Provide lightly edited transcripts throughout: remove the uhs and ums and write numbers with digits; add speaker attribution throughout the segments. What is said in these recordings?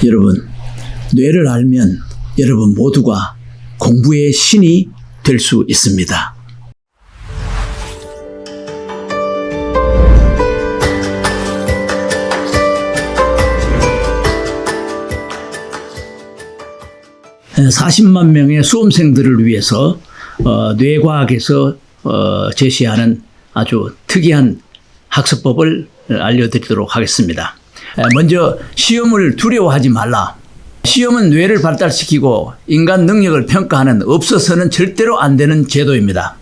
Speaker 1: 여러분, 뇌를 알면 여러분 모두가 공부의 신이 될 수 있습니다. (40만) 명의 수험생들을 위해서 뇌과학에서 제시하는 아주 특이한 학습법을 알려드리도록 하겠습니다. 먼저 시험을 두려워하지 말라. 시험은 뇌를 발달시키고 인간 능력을 평가하는 없어서는 절대로 안 되는 제도입니다.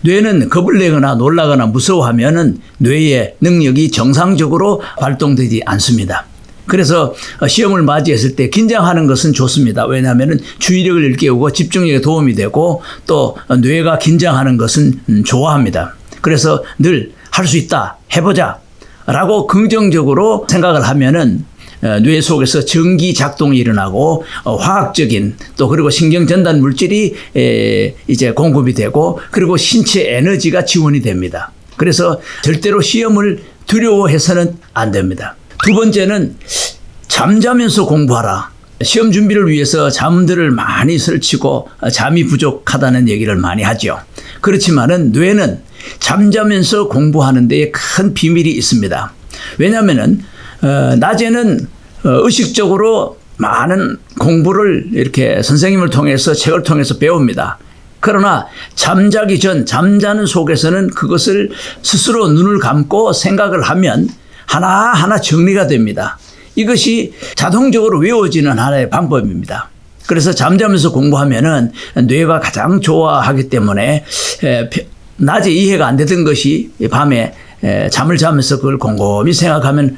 Speaker 1: 뇌는 겁을 내거나 놀라거나 무서워하면 뇌의 능력이 정상적으로 발동되지 않습니다. 그래서 시험을 맞이했을 때 긴장하는 것은 좋습니다. 왜냐하면 주의력을 일깨우고 집중력에 도움이 되고 또 뇌가 긴장하는 것은 좋아합니다. 그래서 늘 할 수 있다, 해보자 라고 긍정적으로 생각을 하면은 뇌 속에서 전기 작동이 일어나고 화학적인 또 그리고 신경 전달 물질이 이제 공급이 되고 그리고 신체 에너지가 지원이 됩니다. 그래서 절대로 시험을 두려워해서는 안 됩니다. 두 번째는 잠자면서 공부하라. 시험 준비를 위해서 잠들을 많이 설치고 잠이 부족하다는 얘기를 많이 하죠. 그렇지만은 뇌는 잠자면서 공부하는 데에 큰 비밀이 있습니다. 왜냐하면은 낮에는 의식적으로 많은 공부를 이렇게 선생님을 통해서 책을 통해서 배웁니다. 그러나 잠자기 전 잠자는 속에서는 그것을 스스로 눈을 감고 생각을 하면 하나하나 정리가 됩니다. 이것이 자동적으로 외워지는 하나의 방법입니다. 그래서 잠자면서 공부하면은 뇌가 가장 좋아하기 때문에 낮에 이해가 안 되던 것이 밤에 잠을 자면서 그걸 곰곰이 생각하면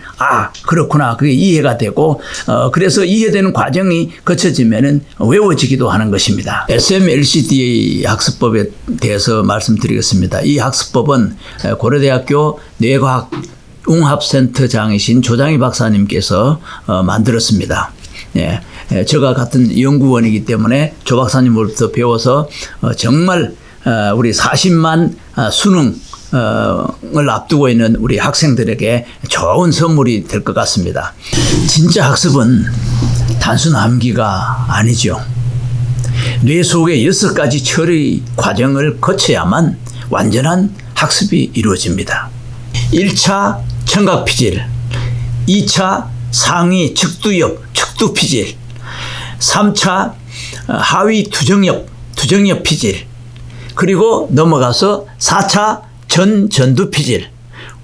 Speaker 1: 그렇구나 그게 이해가 되고 그래서 이해되는 과정이 거쳐지면은 외워지기도 하는 것입니다. SMLCDA 학습법에 대해서 말씀드리겠습니다. 이 학습법은 고려대학교 뇌과학 융합센터장이신 조장희 박사님께서 만들었습니다. 예, 저가 같은 연구원이기 때문에 조 박사님으로부터 배워서 정말 우리 40만 수능을 앞두고 있는 우리 학생들에게 좋은 선물이 될 것 같습니다. 진짜 학습은 단순 암기가 아니죠. 뇌 속의 6가지 처리 과정을 거쳐야만 완전한 학습이 이루어집니다. 1차 청각피질, 2차 상위 측두피질, 3차 하위 두정엽 피질, 그리고 넘어가서 4차 전두피질,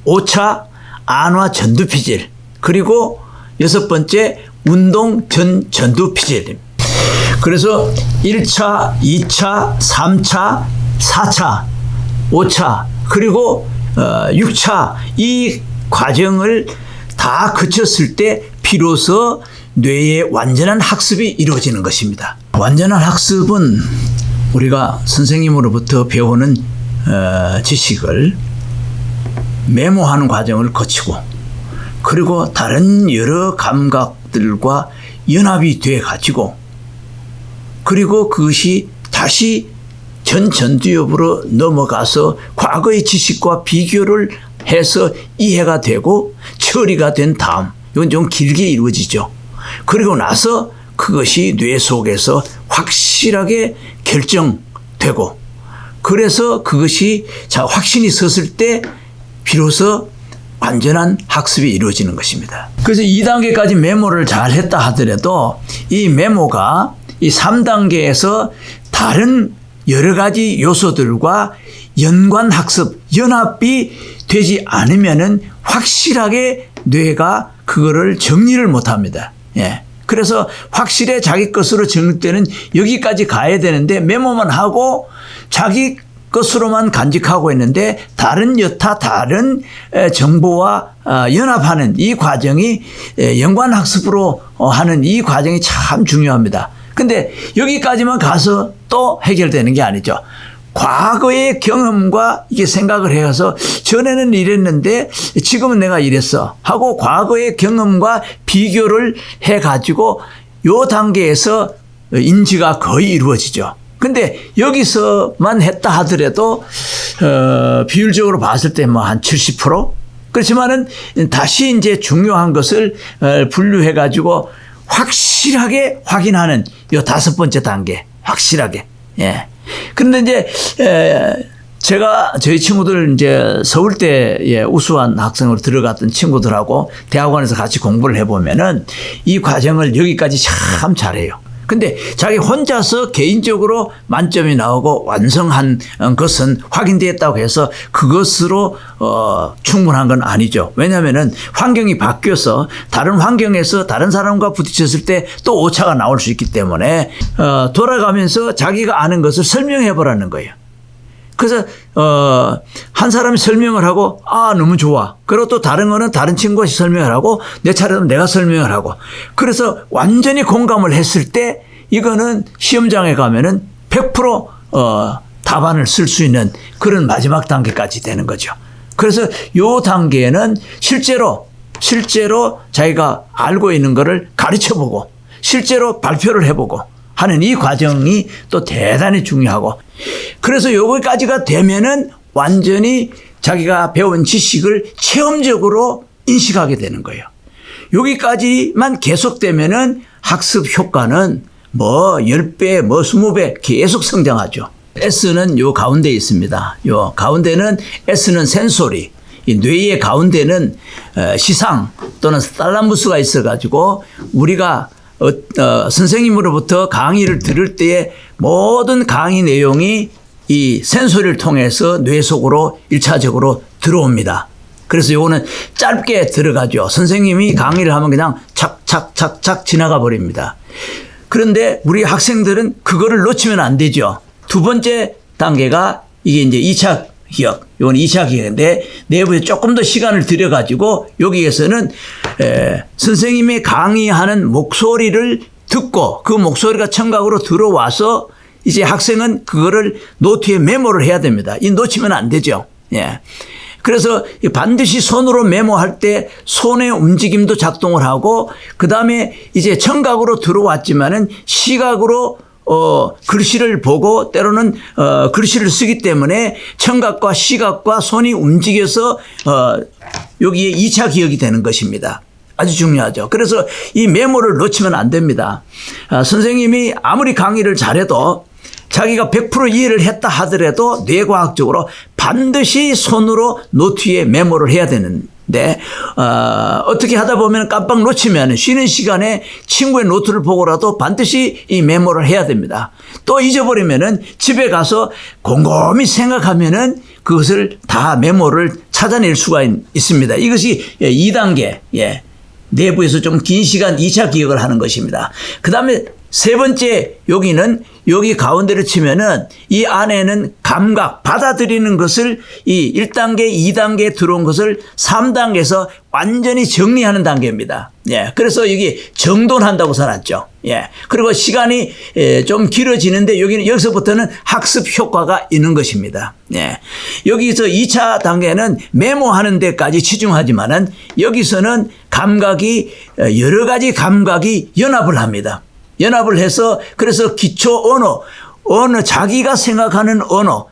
Speaker 1: 5차 안화전두피질, 그리고 6번째 운동 전두피질. 그래서 1차, 2차, 3차, 4차, 5차, 그리고 6차 이 과정을 다 거쳤을 때 비로소 뇌의 완전한 학습이 이루어지는 것입니다. 완전한 학습은 우리가 선생님으로부터 배우는 지식을 메모하는 과정을 거치고 그리고 다른 여러 감각들과 연합이 돼 가지고 그리고 그것이 다시 전두엽으로 넘어가서 과거의 지식과 비교를 해서 이해가 되고 처리가 된 다음 이건 좀 길게 이루어지죠. 그리고 나서 그것이 뇌 속에서 확실하게 결정되고 그래서 그것이 확신이 섰을 때 비로소 완전한 학습이 이루어지는 것입니다. 그래서 2단계까지 메모를 잘 했다 하더라도 이 메모가 이 3단계에서 다른 여러 가지 요소들과 연관 학습, 연합이 되지 않으면은 확실하게 뇌가 그거를 정리를 못 합니다. 예. 그래서 확실히 자기 것으로 정립되는 여기까지 가야 되는데 메모만 하고 자기 것으로만 간직하고 있는데 여타 다른 정보와 연합하는 이 과정이 연관학습으로 하는 이 과정이 참 중요합니다. 근데 여기까지만 가서 또 해결되는 게 아니죠. 과거의 경험과 이게 생각을 해서 전에는 이랬는데 지금은 내가 이랬어 하고 과거의 경험과 비교를 해가지고 요 단계에서 인지가 거의 이루어지죠. 근데 여기서만 했다 하더라도 비율적으로 봤을 때 뭐 한 70%? 그렇지만은 다시 이제 중요한 것을 분류해 가지고 확실하게 확인하는 요 5번째 단계. 확실하게. 예. 그런데 이제 제가 저희 친구들 이제 서울대에 우수한 학생으로 들어갔던 친구들하고 대학원에서 같이 공부를 해보면은 이 과정을 여기까지 참 잘해요. 근데 자기 혼자서 개인적으로 만점이 나오고 완성한 것은 확인되었다고 해서 그것으로 충분한 건 아니죠. 왜냐하면은 환경이 바뀌어서 다른 환경에서 다른 사람과 부딪혔을 때 또 오차가 나올 수 있기 때문에 돌아가면서 자기가 아는 것을 설명해 보라는 거예요. 그래서 한 사람이 설명을 하고 너무 좋아. 그리고 또 다른 거는 다른 친구가 설명을 하고 내 차례는 내가 설명을 하고 그래서 완전히 공감을 했을 때 이거는 시험장에 가면은 100% 답안을 쓸 수 있는 그런 마지막 단계까지 되는 거죠. 그래서 요 단계에는 실제로 자기가 알고 있는 거를 가르쳐보고 실제로 발표를 해보고 하는 이 과정이 또 대단히 중요하고 그래서 여기까지가 되면은 완전히 자기가 배운 지식을 체험적으로 인식하게 되는 거예요. 여기까지만 계속되면은 학습 효과는 뭐 10배, 뭐 20배 계속 성장하죠. S는 요 가운데에 있습니다. 요 가운데는 S는 센소리. 이 뇌의 가운데는 시상 또는 탈라무스가 있어가지고 우리가 선생님으로부터 강의를 들을 때에 모든 강의 내용이 이 센소리를 통해서 뇌 속으로 1차적으로 들어옵니다. 그래서 요거는 짧게 들어가죠. 선생님이 강의를 하면 그냥 착착착착 지나가 버립니다. 그런데 우리 학생들은 그거를 놓치면 안 되죠. 2번째 단계가 이게 이제 2차 기억. 이건 2차 기억인데 내부에 조금 더 시간을 들여가지고 여기에서는 선생님이 강의하는 목소리를 듣고 그 목소리가 청각으로 들어와서 이제 학생은 그거를 노트에 메모를 해야 됩니다. 이 놓치면 안 되죠. 예. 그래서 반드시 손으로 메모할 때 손의 움직임도 작동을 하고 그다음에 이제 청각으로 들어왔지만은 시각으로 글씨를 보고 때로는 글씨를 쓰기 때문에 청각과 시각과 손이 움직여서 여기에 2차 기억이 되는 것입니다. 아주 중요하죠. 그래서 이 메모를 놓치면 안 됩니다. 선생님이 아무리 강의를 잘해도 자기가 100% 이해를 했다 하더라도 뇌과학적으로 반드시 손으로 노트에 메모를 해야 되는데 어떻게 하다 보면 깜빡 놓치면 쉬는 시간에 친구의 노트를 보고라도 반드시 이 메모를 해야 됩니다. 또 잊어버리면은 집에 가서 곰곰이 생각하면은 그것을 다 메모를 찾아낼 수가 있습니다. 이것이 2단계 내부에서 좀 긴 시간 2차 기억을 하는 것입니다. 그 다음에 3번째 여기 가운데를 치면은 이 안에는 감각, 받아들이는 것을 이 1단계, 2단계에 들어온 것을 3단계에서 완전히 정리하는 단계입니다. 예. 그래서 여기 정돈한다고 써놨죠. 예. 그리고 시간이 좀 길어지는데 여기서부터는 학습 효과가 있는 것입니다. 예. 여기서 2차 단계는 메모하는 데까지 치중하지만은 여기서는 감각이 여러 가지 감각이 연합을 합니다. 연합을 해서 그래서 기초 언어 자기가 생각하는 언어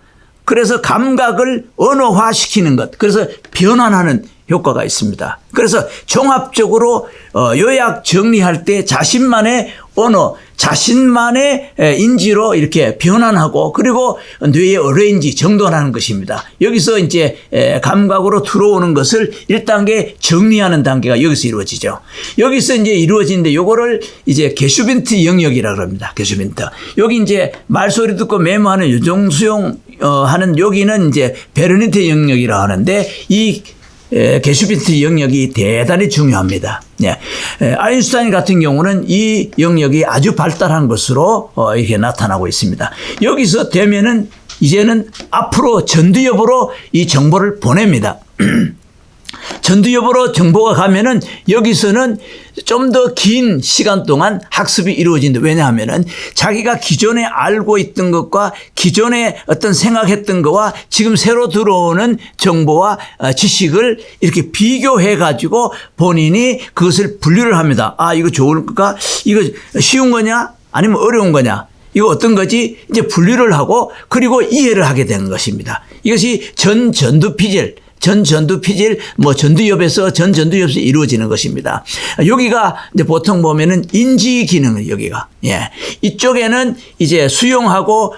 Speaker 1: 그래서 감각을 언어화시키는 것 그래서 변환하는 효과가 있습니다. 그래서 종합적으로 요약 정리할 때 자신만의 언어 자신만의 인지로 이렇게 변환하고 그리고 뇌의 어레인지 정돈하는 것입니다. 여기서 이제 감각으로 들어오는 것을 1단계 정리하는 단계가 여기서 이루어지죠. 여기서 이제 이루어지는데 요거를 이제 게슈빈트 영역이라고 합니다. 게슈빈트. 여기 이제 말소리 듣고 메모하는 유종수용 하는 여기는 이제 베르니테 영역이라고 하는데 이 게슈빈트 영역이 대단히 중요합니다. 예. 아인슈타인 같은 경우는 이 영역이 아주 발달한 것으로 이렇게 나타나고 있습니다. 여기서 되면은 이제는 앞으로 전두엽으로 이 정보를 보냅니다. 전두엽으로 정보가 가면은 여기서는 좀 더 긴 시간 동안 학습이 이루어진다. 왜냐하면은 자기가 기존에 알고 있던 것과 기존에 어떤 생각했던 것과 지금 새로 들어오는 정보와 지식을 이렇게 비교해 가지고 본인이 그것을 분류를 합니다. 이거 좋을까? 이거 쉬운 거냐? 아니면 어려운 거냐? 이거 어떤 거지? 이제 분류를 하고 그리고 이해를 하게 되는 것입니다. 이것이 전두피질 전전두피질, 전두엽에서 전전두엽에서 이루어지는 것입니다. 여기가 이제 보통 보면은 인지 기능을 여기가. 예. 이쪽에는 이제 수용하고,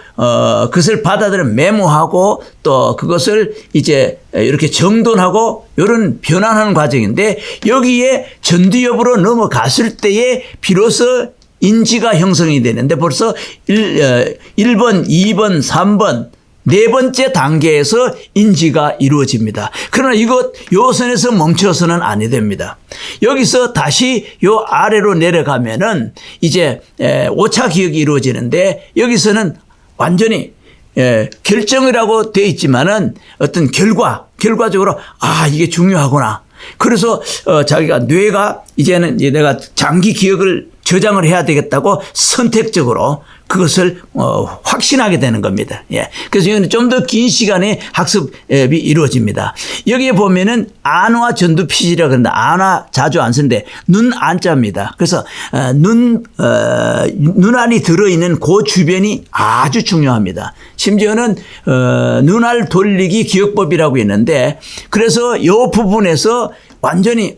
Speaker 1: 그것을 받아들여 메모하고 또 그것을 이제 이렇게 정돈하고 이런 변환하는 과정인데 여기에 전두엽으로 넘어갔을 때에 비로소 인지가 형성이 되는데 벌써 1번, 2번, 3번, 네 번째 단계에서 인지가 이루어집니다. 그러나 요 선에서 멈춰서는 안 됩니다. 여기서 다시 요 아래로 내려가면은 이제 5차 기억이 이루어지는데 여기서는 완전히 결정이라고 되어 있지만은 어떤 결과적으로 이게 중요하구나. 그래서 자기가 뇌가 이제는 내가 장기 기억을 저장을 해야 되겠다고 선택적으로 그것을 확신하게 되는 겁니다. 예. 그래서 이거는 좀 더 긴 시간의 학습이 이루어집니다. 여기에 보면은 안화 전두피질이라고 그러는데 안화 자주 안 쓰는데 눈 안자입니다. 그래서 눈알이 들어있는 그 주변이 아주 중요합니다. 심지어는 눈알 돌리기 기억법이라고 있는데 그래서 이 부분에서 완전히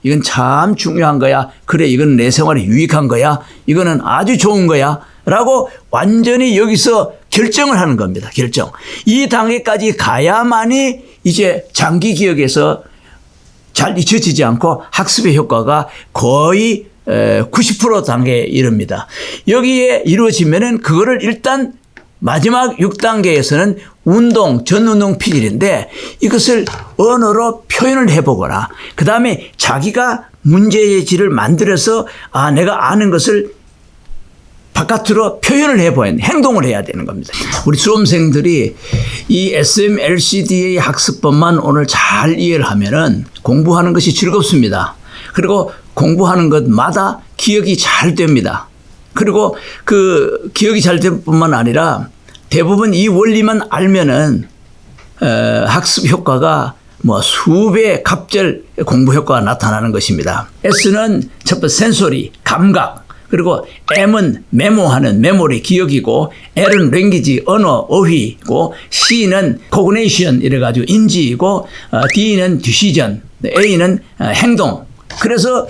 Speaker 1: 이건 참 중요한 거야. 그래 이건 내 생활에 유익한 거야. 이거는 아주 좋은 거야. 라고 완전히 여기서 결정을 하는 겁니다. 결정. 이 단계까지 가야만이 이제 장기 기억에서 잘 잊혀지지 않고 학습의 효과가 거의 90% 단계에 이릅니다. 여기에 이루어지면은 그거를 일단 마지막 6단계에서는 전운동 피질인데 이것을 언어로 표현을 해보거나 그 다음에 자기가 문제지를 만들어서 내가 아는 것을 바깥으로 표현을 해보는 행동을 해야 되는 겁니다. 우리 수험생들이 이 SMLCD의 학습법만 오늘 잘 이해를 하면은 공부하는 것이 즐겁습니다. 그리고 공부하는 것마다 기억이 잘 됩니다. 그리고 그 기억이 잘 될 뿐만 아니라 대부분 이 원리만 알면은 학습 효과가 수배 갑절 공부 효과가 나타나는 것입니다. S는 첫 번째 센소리, 감각. 그리고 M은 메모하는 메모리 기억이고 L은 랭귀지 언어 어휘고 C는 코그네이션 이래가지고 인지이고 D는 디시전 A는 행동. 그래서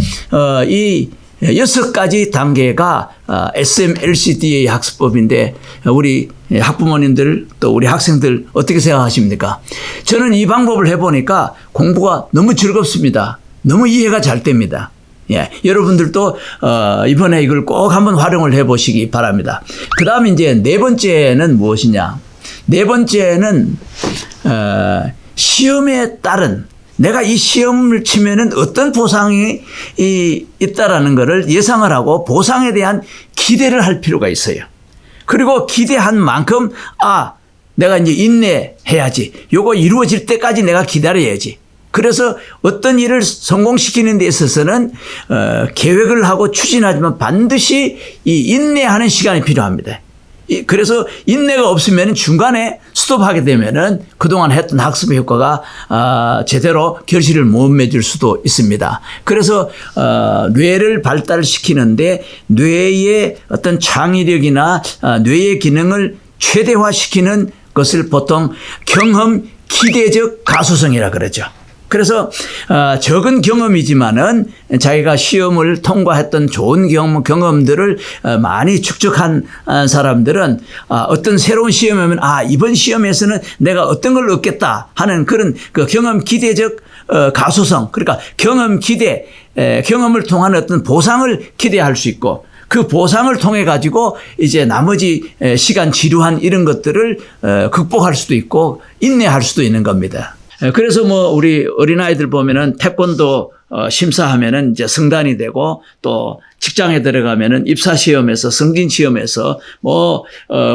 Speaker 1: 이 6가지 단계가 SMLCD의 학습법인데 우리 학부모님들 또 우리 학생들 어떻게 생각하십니까? 저는 이 방법을 해보니까 공부가 너무 즐겁습니다. 너무 이해가 잘 됩니다. 예, 여러분들도 이번에 이걸 꼭 한번 활용을 해보시기 바랍니다. 그 다음에 이제 네 번째는 무엇이냐? 네 번째는 시험에 따른 내가 이 시험을 치면은 어떤 보상이 있다라는 것을 예상을 하고 보상에 대한 기대를 할 필요가 있어요. 그리고 기대한 만큼 내가 이제 인내해야지. 요거 이루어질 때까지 내가 기다려야지. 그래서 어떤 일을 성공시키는 데 있어서는 계획을 하고 추진하지만 반드시 이 인내하는 시간이 필요합니다. 그래서 인내가 없으면 중간에 스톱하게 되면은 그동안 했던 학습의 효과가 제대로 결실을 못 맺을 수도 있습니다. 그래서 뇌를 발달시키는데 뇌의 어떤 창의력이나 뇌의 기능을 최대화시키는 것을 보통 경험 기대적 가소성이라 그러죠. 그래서 적은 경험이지만은 자기가 시험을 통과했던 좋은 경험들을 많이 축적한 사람들은 어떤 새로운 시험이 오면 이번 시험에서는 내가 어떤 걸 얻겠다 하는 그런 그 경험 기대적 가소성, 그러니까 경험 기대, 경험을 통한 어떤 보상을 기대할 수 있고 그 보상을 통해 가지고 이제 나머지 시간 지루한 이런 것들을 극복할 수도 있고 인내할 수도 있는 겁니다. 그래서 우리 어린아이들 보면은 태권도 심사하면은 이제 승단이 되고 또 직장에 들어가면은 입사시험에서 승진시험에서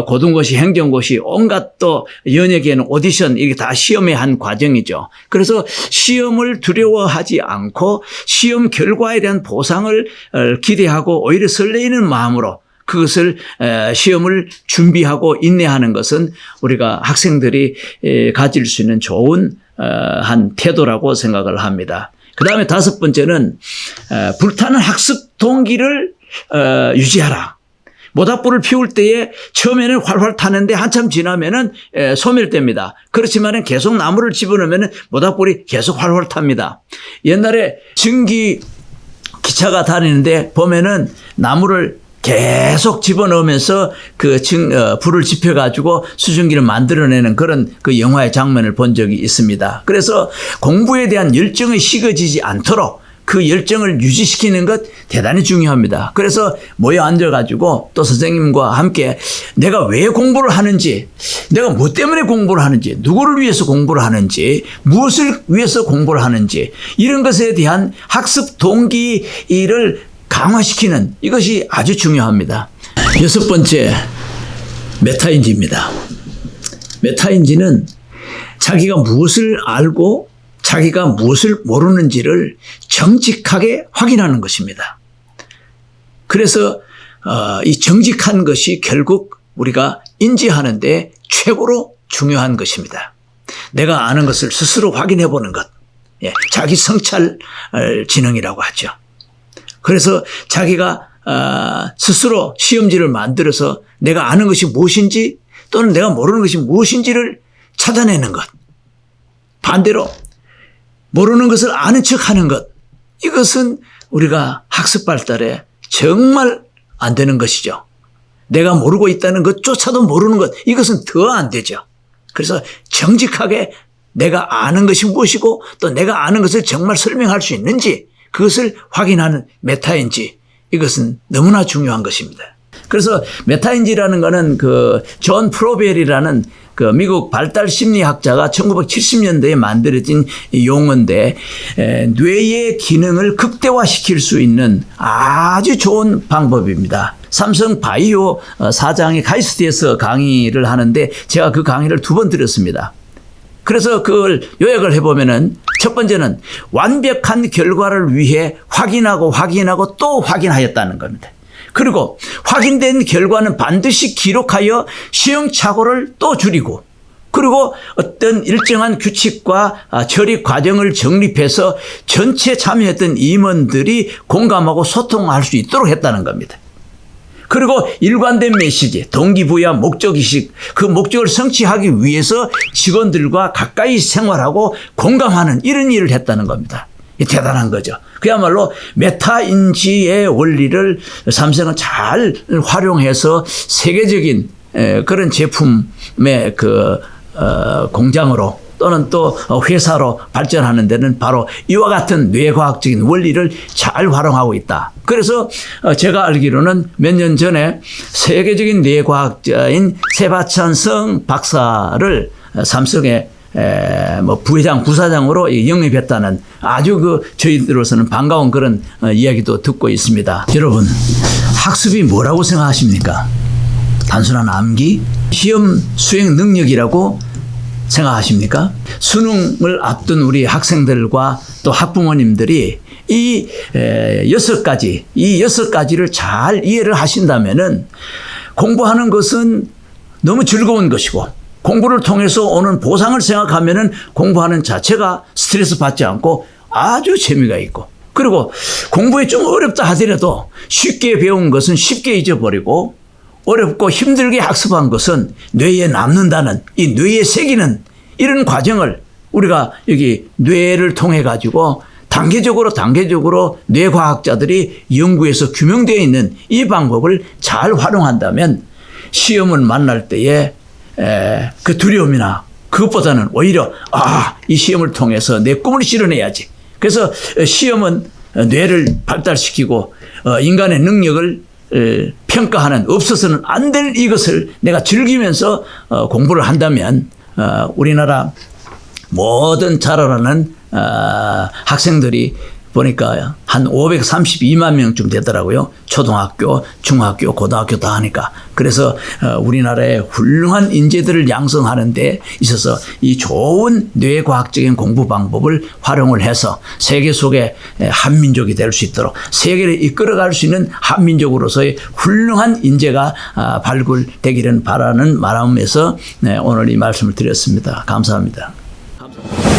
Speaker 1: 고등고시 행정고시 온갖 또 연예계는 오디션 이게 다 시험의 한 과정이죠. 그래서 시험을 두려워하지 않고 시험 결과에 대한 보상을 기대하고 오히려 설레이는 마음으로 그것을 시험을 준비하고 인내하는 것은 우리가 학생들이 가질 수 있는 좋은 한 태도라고 생각을 합니다. 그 다음에 다섯 번째는 불타는 학습 동기를 유지하라. 모닥불을 피울 때에 처음에는 활활 타는데 한참 지나면은 소멸됩니다. 그렇지만 계속 나무를 집어넣으면 모닥불이 계속 활활 탑니다. 옛날에 전기 기차가 다니는데 보면은 나무를 계속 집어넣으면서 불을 지펴가지고 수증기를 만들어내는 그런 그 영화의 장면을 본 적이 있습니다. 그래서 공부에 대한 열정이 식어지지 않도록 그 열정을 유지시키는 것 대단히 중요합니다. 그래서 모여 앉아가지고 또 선생님과 함께 내가 왜 공부를 하는지, 내가 뭐 때문에 공부를 하는지, 누구를 위해서 공부를 하는지, 무엇을 위해서 공부를 하는지, 이런 것에 대한 학습 동기를 강화시키는 이것이 아주 중요합니다. 6번째, 메타인지입니다. 메타인지는 자기가 무엇을 알고 자기가 무엇을 모르는지를 정직하게 확인하는 것입니다. 그래서 이 정직한 것이 결국 우리가 인지하는 데 최고로 중요한 것입니다. 내가 아는 것을 스스로 확인해 보는 것. 자기 성찰 지능이라고 하죠. 그래서 자기가 스스로 시험지를 만들어서 내가 아는 것이 무엇인지 또는 내가 모르는 것이 무엇인지를 찾아내는 것. 반대로 모르는 것을 아는 척하는 것. 이것은 우리가 학습 발달에 정말 안 되는 것이죠. 내가 모르고 있다는 것조차도 모르는 것. 이것은 더 안 되죠. 그래서 정직하게 내가 아는 것이 무엇이고 또 내가 아는 것을 정말 설명할 수 있는지 그것을 확인하는 메타인지, 이것은 너무나 중요한 것입니다. 그래서 메타인지라는 거는 존 프로벨이라는 미국 발달 심리학자가 1970년대에 만들어진 용어인데, 뇌의 기능을 극대화시킬 수 있는 아주 좋은 방법입니다. 삼성 바이오 사장이 카이스트에서 강의를 하는데 제가 그 강의를 2번 들었습니다. 그래서 그걸 요약을 해보면은 첫 번째는 완벽한 결과를 위해 확인하고 또 확인하였다는 겁니다. 그리고 확인된 결과는 반드시 기록하여 시행착오를 또 줄이고, 그리고 어떤 일정한 규칙과 처리 과정을 정립해서 전체 참여했던 임원들이 공감하고 소통할 수 있도록 했다는 겁니다. 그리고 일관된 메시지, 동기부여, 목적의식, 그 목적을 성취하기 위해서 직원들과 가까이 생활하고 공감하는 이런 일을 했다는 겁니다. 대단한 거죠. 그야말로 메타인지의 원리를 삼성은 잘 활용해서 세계적인 그런 제품의 공장으로 또는 또 회사로 발전하는 데는 바로 이와 같은 뇌과학적인 원리를 잘 활용하고 있다. 그래서 제가 알기로는 몇 년 전에 세계적인 뇌과학자인 세바찬성 박사를 삼성의 부회장, 부사장으로 영입했다는 아주 저희들로서는 반가운 그런 이야기도 듣고 있습니다. 여러분, 학습이 뭐라고 생각하십니까? 단순한 암기? 시험 수행 능력이라고 생각하십니까? 수능을 앞둔 우리 학생들과 또 학부모님들이 이 6가지를 잘 이해를 하신다면은 공부하는 것은 너무 즐거운 것이고, 공부를 통해서 오는 보상을 생각하면은 공부하는 자체가 스트레스 받지 않고 아주 재미가 있고, 그리고 공부에 좀 어렵다 하더라도 쉽게 배운 것은 쉽게 잊어버리고 어렵고 힘들게 학습한 것은 뇌에 남는다는, 이 뇌에 새기는 이런 과정을 우리가 여기 뇌를 통해 가지고 단계적으로 뇌과학자들이 연구해서 규명되어 있는 이 방법을 잘 활용한다면 시험을 만날 때에 그 두려움이나 그것보다는 오히려 이 시험을 통해서 내 꿈을 실현해야지. 그래서 시험은 뇌를 발달시키고 인간의 능력을 평가하는, 없어서는 안 될 이것을 내가 즐기면서 공부를 한다면 우리나라 모든 자라나는 학생들이 보니까 한 532만 명쯤 되더라고요. 초등학교, 중학교, 고등학교 다 하니까. 그래서 우리나라의 훌륭한 인재들을 양성하는 데 있어서 이 좋은 뇌과학적인 공부 방법을 활용을 해서 세계 속의 한민족이 될 수 있도록 세계를 이끌어갈 수 있는 한민족으로서의 훌륭한 인재가 발굴되기를 바라는 마음에서 오늘 이 말씀을 드렸습니다. 감사합니다. 감사합니다.